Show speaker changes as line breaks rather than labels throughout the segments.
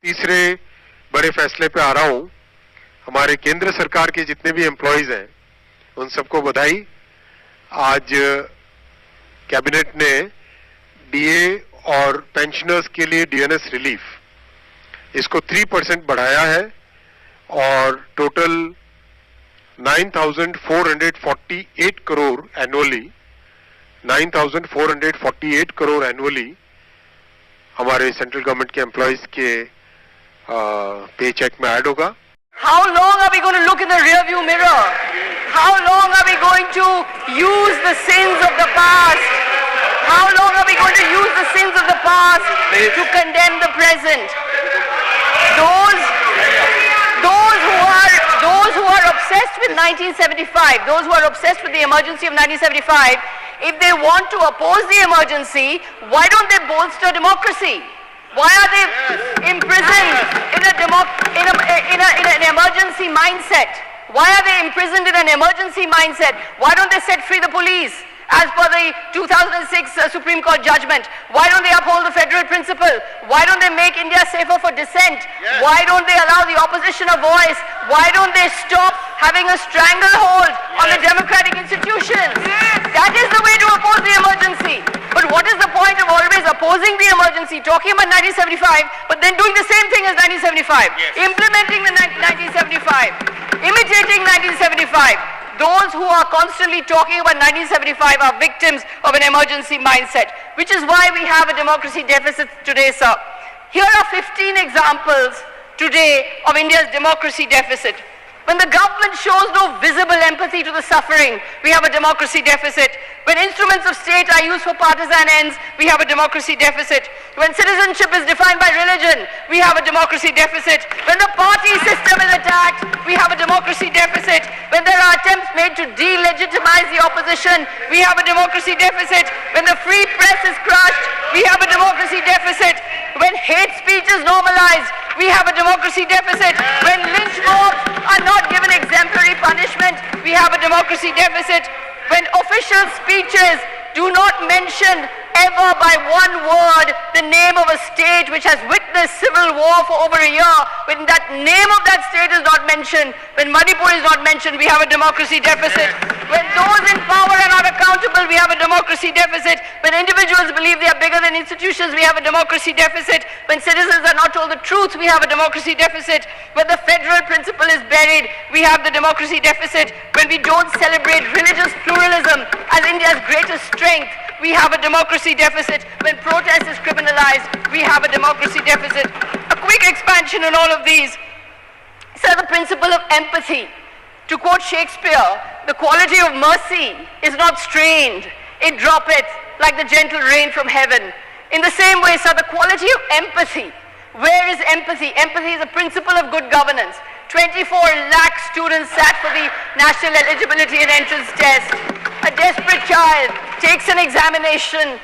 तीसरे बड़े फैसले पे आ रहा हूं। हमारे केंद्र सरकार के जितने भी एम्प्लॉइज हैं उन सबको बधाई। आज कैबिनेट ने डीए और पेंशनर्स के लिए डीएनएस रिलीफ इसको 3% बढ़ाया है और total 9,448 crore annually 9,448 crore annually हमारे सेंट्रल गवर्नमेंट के एम्प्लॉइज के पे चेक में ऐड होगा।
How long are we going to look in the rearview mirror? How long are we going to use the sins of the past? How long are we going to use the sins of the past to condemn the present? Those who are obsessed with 1975, those who are obsessed with the emergency of 1975, if they want to oppose the emergency, why don't they bolster democracy? Why are they imprisoned in an emergency mindset? Why are they imprisoned in an emergency mindset? Why don't they set free the police as per the 2006 Supreme Court judgment? Why don't they uphold the federal principle? Why don't they make India safer for dissent? Yes. Why don't they allow the opposition a voice? Why don't they stop having a stranglehold on the democratic institutions? Yes. That is the way to oppose the emergency. But what is the point of always opposing the emergency, talking about 1975, but then doing the same thing as 1975, implementing the 1975, imitating 1975? Those who are constantly talking about 1975 are victims of an emergency mindset, which is why we have a democracy deficit today, sir. Here are 15 examples today of India's democracy deficit. When the government shows no visible empathy to the suffering, we have a democracy deficit. When instruments of state are used for partisan ends, we have a democracy deficit. When citizenship is defined by religion, we have a democracy deficit. When the party system is attacked, we have a democracy deficit. When there are attempts made to delegitimize the opposition, we have a democracy deficit. When the free press is crushed, we have a democracy deficit. When hate speech is normalized, we have a democracy deficit. When lynch mobs are not given exemplary punishment, we have a democracy deficit. When official speeches do not mention ever by one word the name of a state which has witnessed civil war for over a year, when that name of that state is not mentioned, when Manipur is not mentioned, we have a democracy deficit. When those in power are not accountable, we have a democracy deficit. When individuals believe they are bigger than institutions, we have a democracy deficit. When citizens are not told the truth, we have a democracy deficit. When the federal principle is buried, we have the democracy deficit. When we don't celebrate religious pluralism as India's greatest strength, we have a democracy deficit. When protest is criminalized, we have a democracy deficit. A quick expansion on all of these. So the principle of empathy. To quote Shakespeare, the quality of mercy is not strained. It droppeth like the gentle rain from heaven. In the same way, sir, the quality of empathy. Where is empathy? Empathy is a principle of good governance. 24 lakh students sat for the National Eligibility and Entrance Test. A desperate child takes an examination,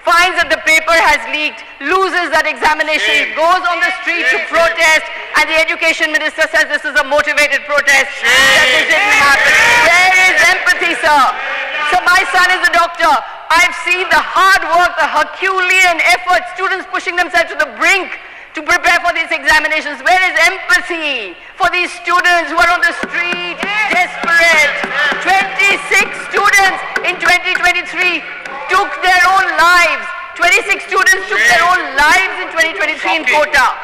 finds that the paper has leaked, loses that examination, goes on the street to protest, and the education minister says this is a motivated protest, that this didn't happen. Where is empathy, sir? So my son is a doctor. I've seen the hard work, the Herculean effort, students pushing themselves to the brink to prepare for these examinations. Where is empathy for these students who are on the street, desperate? 26 students in 2023 took their own lives. 26 students took their own lives in 2023 in Kota.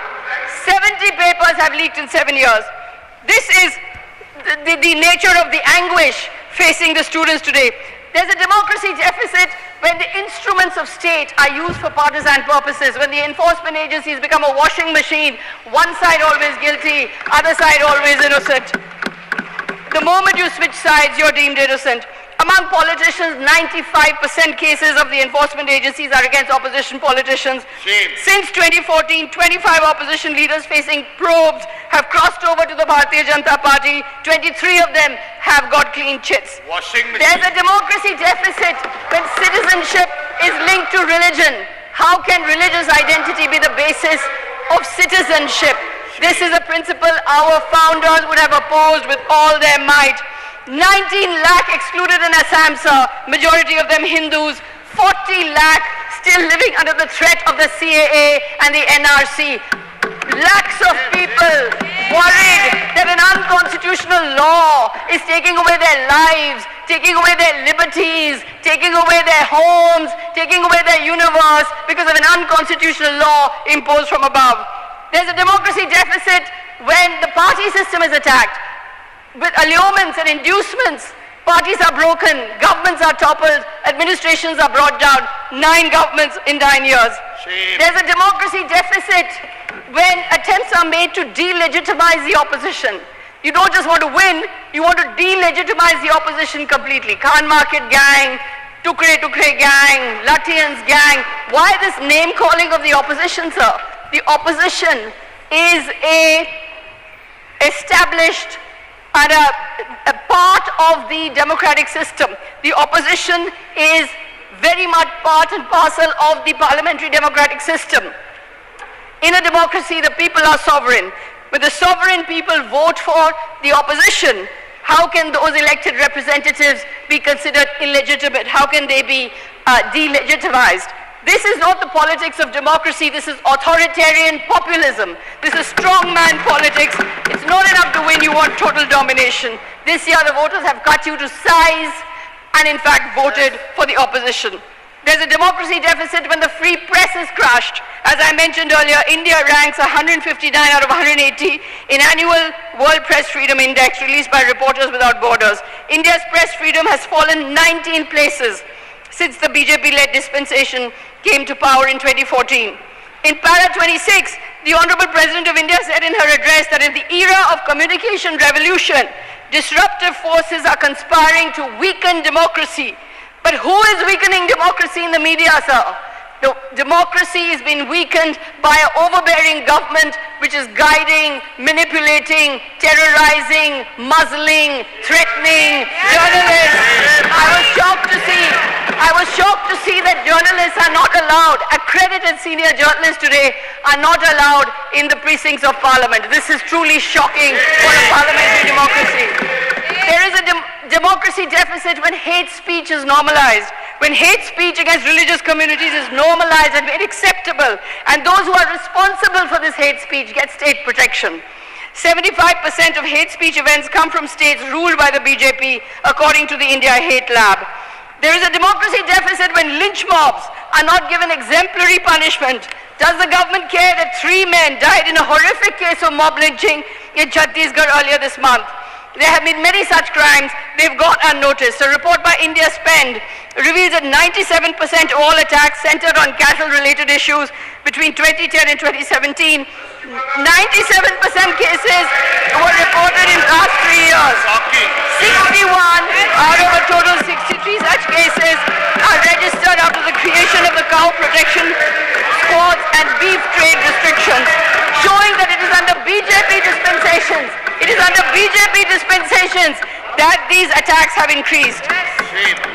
70 papers have leaked in 7 years. This is the nature of the anguish facing the students today. There's a democracy deficit when the instruments of state are used for partisan purposes, when the enforcement agencies become a washing machine, one side always guilty, other side always innocent. The moment you switch sides, you're deemed innocent. Among politicians, 95% cases of the enforcement agencies are against opposition politicians. Since 2014, 25 opposition leaders facing probes have crossed over to the Bharatiya Janata Party. 23 of them have got clean chits. There's a democracy deficit when citizenship is linked to religion. How can religious identity be the basis of citizenship? This is a principle our founders would have opposed with all their might. 19 lakh excluded in Assam, sir, majority of them Hindus, 40 lakh still living under the threat of the CAA and the NRC. Lakhs of people worried that an unconstitutional law is taking away their lives, taking away their liberties, taking away their homes, taking away their universe because of an unconstitutional law imposed from above. There's a democracy deficit when the party system is attacked. With allurements and inducements, parties are broken, governments are toppled, administrations are brought down. 9 governments in 9 years.
Shame.
There's a democracy deficit when attempts are made to delegitimize the opposition. You don't just want to win, you want to delegitimize the opposition completely. Khan Market gang, Tukre Tukre gang, Lutyens gang. Why this name calling of the opposition, sir? The opposition is a established and a part of the democratic system. The opposition is very much part and parcel of the parliamentary democratic system. In a democracy, the people are sovereign. When the sovereign people vote for the opposition, how can those elected representatives be considered illegitimate? How can they be delegitimized? This is not the politics of democracy. This is authoritarian populism. This is strongman politics. It's not enough to win. You want total domination. This year, the voters have cut you to size and, in fact, voted for the opposition. There's a democracy deficit when the free press is crushed. As I mentioned earlier, India ranks 159 out of 180 in annual World Press Freedom Index released by Reporters Without Borders. India's press freedom has fallen 19 places since the BJP-led dispensation came to power in 2014. In para 26, the Honorable President of India said in her address that in the era of communication revolution, disruptive forces are conspiring to weaken democracy. But who is weakening democracy in the media, sir? The democracy is being weakened by an overbearing government which is guiding, manipulating, terrorizing, muzzling, threatening journalists. I was shocked to see that journalists are not allowed, accredited senior journalists today are not allowed in the precincts of parliament. This is truly shocking for a parliamentary democracy. There is a democracy deficit when hate speech is normalized, when hate speech against religious communities is normalized and made acceptable, and those who are responsible for this hate speech get state protection. 75% of hate speech events come from states ruled by the BJP, according to the India Hate Lab. There is a democracy deficit when lynch mobs are not given exemplary punishment. Does the government care that 3 men died in a horrific case of mob lynching in Chhattisgarh earlier this month? There have been many such crimes. They've gone unnoticed. A report by India Spend reveals that 97% of all attacks centered on cattle-related issues between 2010 and 2017. 97% cases were reported in the last 3 years. 61 out of a total 63 such cases are registered after the creation of the cow protection squads and beef trade restrictions, showing that it is under BJP dispensations. It is under BJP dispensations that these attacks have increased.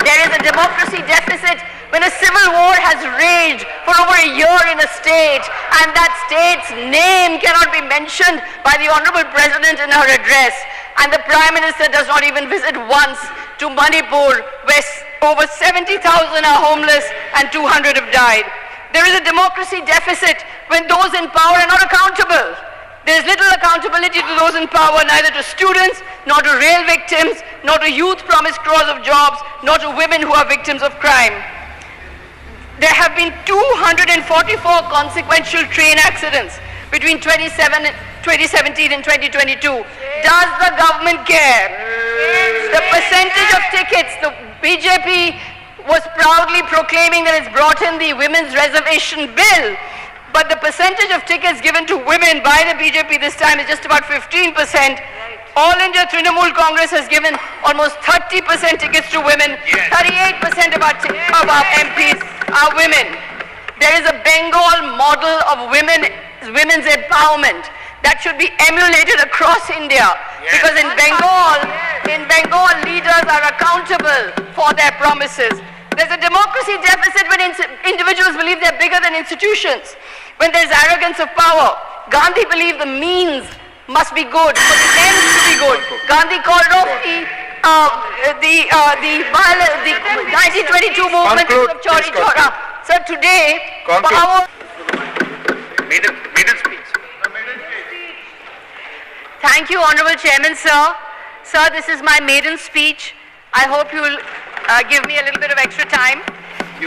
There is a democracy deficit when a civil war has raged for over a year in a state and that state's name cannot be mentioned by the Honorable President in her address, and the Prime Minister does not even visit once to Manipur, where over 70,000 are homeless and 200 have died. There is a democracy deficit when those in power are not accountable. There is little accountability to those in power, neither to students, nor to rail victims, nor to youth promised crores of jobs, nor to women who are victims of crime. There have been 244 consequential train accidents between 2017 and 2022. Does the government care? The percentage of tickets, the BJP was proudly proclaiming that it's brought in the women's reservation bill. But the percentage of tickets given to women by the BJP this time is just about 15%. All India Trinamool Congress has given almost 30% tickets to women. 38% of our MPs are women. There is a Bengal model of women's empowerment that should be emulated across India. Because in Bengal, leaders are accountable for their promises. There's a democracy deficit when individuals believe they're bigger than institutions. When there's arrogance of power, Gandhi believed the means must be good, for the ends to be good. Gandhi called off the 1922 movement of Chauri Chaura. So today, power...
Middle speech.
Thank you, Honorable Chairman, sir. Sir, this is my maiden speech. I hope you'll give me a little bit of extra time.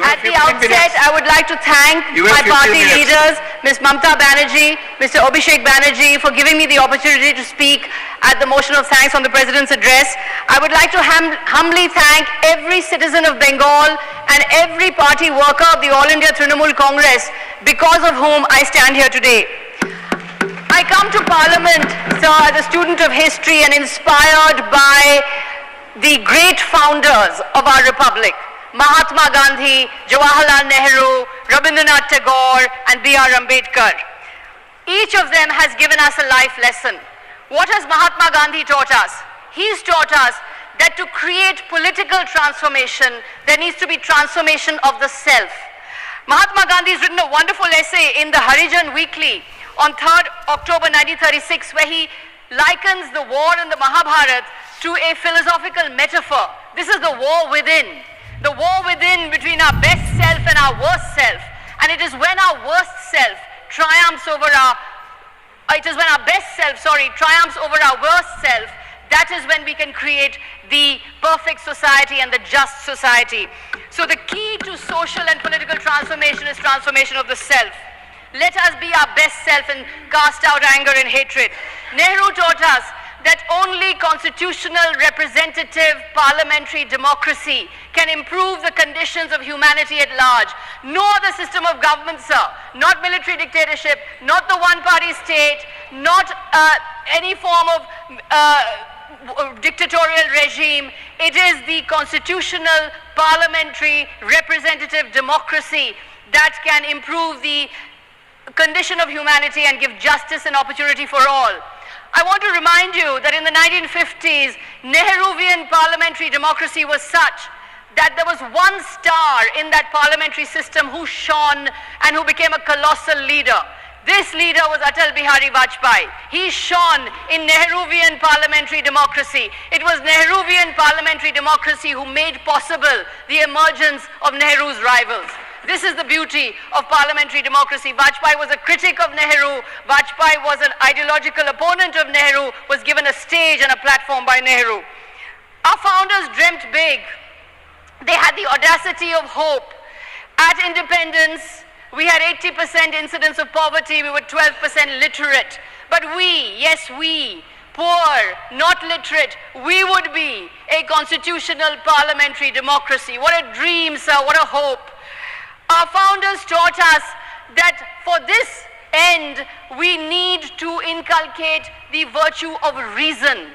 At the outset, I would like to thank my party leaders, Ms. Mamta Banerjee, Mr. Abhishek Banerjee, for giving me the opportunity to speak at the motion of thanks on the President's address. I would like to humbly thank every citizen of Bengal and every party worker of the All India Trinamool Congress, because of whom I stand here today. I come to Parliament, sir, as a student of history and inspired by the great founders of our republic. Mahatma Gandhi, Jawaharlal Nehru, Rabindranath Tagore, and B.R. Ambedkar. Each of them has given us a life lesson. What has Mahatma Gandhi taught us? He's taught us that to create political transformation, there needs to be transformation of the self. Mahatma Gandhi has written a wonderful essay in the Harijan Weekly on 3rd October 1936, where he likens the war in the Mahabharata to a philosophical metaphor. This is the war within. The war within between our best self and our worst self. And it is when our worst self triumphs over our, triumphs over our worst self, that is when we can create the perfect society and the just society. So the key to social and political transformation is transformation of the self. Let us be our best self and cast out anger and hatred. Nehru taught us that only constitutional, representative, parliamentary democracy can improve the conditions of humanity at large. No other system of government, sir, not military dictatorship, not the one-party state, not any form of dictatorial regime. It is the constitutional, parliamentary, representative democracy that can improve the condition of humanity and give justice and opportunity for all. I want to remind you that in the 1950s, Nehruvian parliamentary democracy was such that there was one star in that parliamentary system who shone and who became a colossal leader. This leader was Atal Bihari Vajpayee. He shone in Nehruvian parliamentary democracy. It was Nehruvian parliamentary democracy who made possible the emergence of Nehru's rivals. This is the beauty of parliamentary democracy. Vajpayee was a critic of Nehru. Vajpayee was an ideological opponent of Nehru, was given a stage and a platform by Nehru. Our founders dreamt big. They had the audacity of hope. At independence, we had 80% incidence of poverty. We were 12% literate. But we, yes we, poor, not literate, we would be a constitutional parliamentary democracy. What a dream, sir, what a hope. Our founders taught us that for this end, we need to inculcate the virtue of reason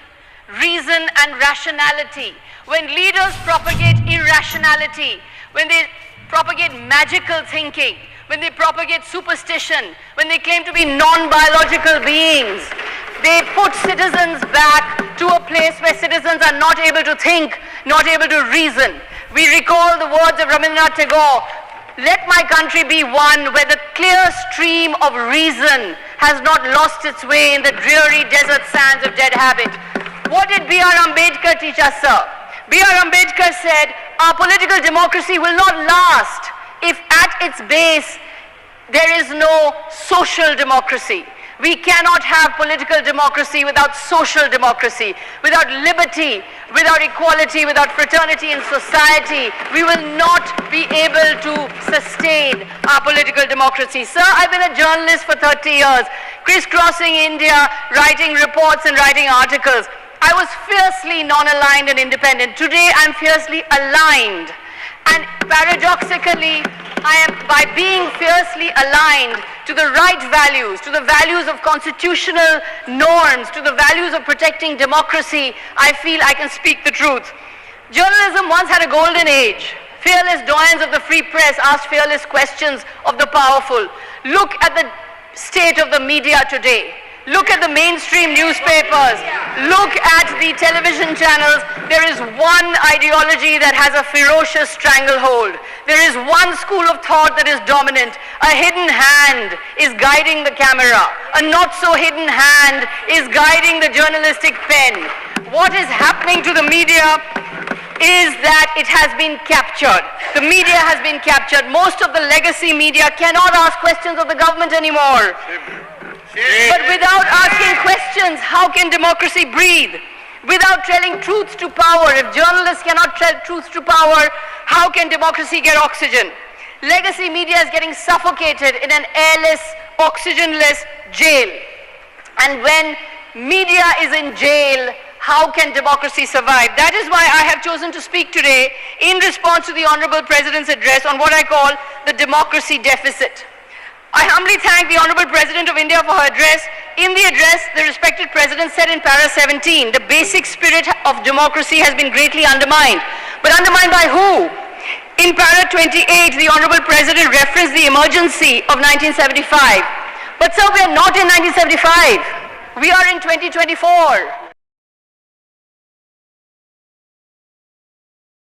and rationality. When leaders propagate irrationality, when they propagate magical thinking, when they propagate superstition, when they claim to be non-biological beings, they put citizens back to a place where citizens are not able to think, not able to reason. We recall the words of Rabindranath Tagore, "Let my country be one where the clear stream of reason has not lost its way in the dreary desert sands of dead habit." What did B.R. Ambedkar teach us, sir? B.R. Ambedkar said, our political democracy will not last if at its base there is no social democracy. We cannot have political democracy without social democracy, without liberty, without equality, without fraternity in society. We will not be able to sustain our political democracy. Sir, I've been a journalist for 30 years, crisscrossing India, writing reports and writing articles. I was fiercely non-aligned and independent. Today, I'm fiercely aligned. And paradoxically, by being fiercely aligned to the right values, to the values of constitutional norms, to the values of protecting democracy, I feel I can speak the truth. Journalism once had a golden age. Fearless doyens of the free press asked fearless questions of the powerful. Look at the state of the media today. Look at the mainstream newspapers. Look at the television channels. There is one ideology that has a ferocious stranglehold. There is one school of thought that is dominant. A hidden hand is guiding the camera. A not so hidden hand is guiding the journalistic pen. What is happening to the media is that it has been captured. The media has been captured. Most of the legacy media cannot ask questions of the government anymore. But without asking questions elections, how can democracy breathe? Without telling truth to power, if journalists cannot tell truth to power, how can democracy get oxygen? Legacy media is getting suffocated in an airless, oxygenless jail. And when media is in jail, how can democracy survive? That is why I have chosen to speak today in response to the Honorable President's address on what I call the democracy deficit. I humbly thank the Honorable President of India for her address. In the address, the respected President said in para 17, the basic spirit of democracy has been greatly undermined. But undermined by who? In para 28, the Honorable President referenced the emergency of 1975. But sir, we are not in 1975. We are in 2024.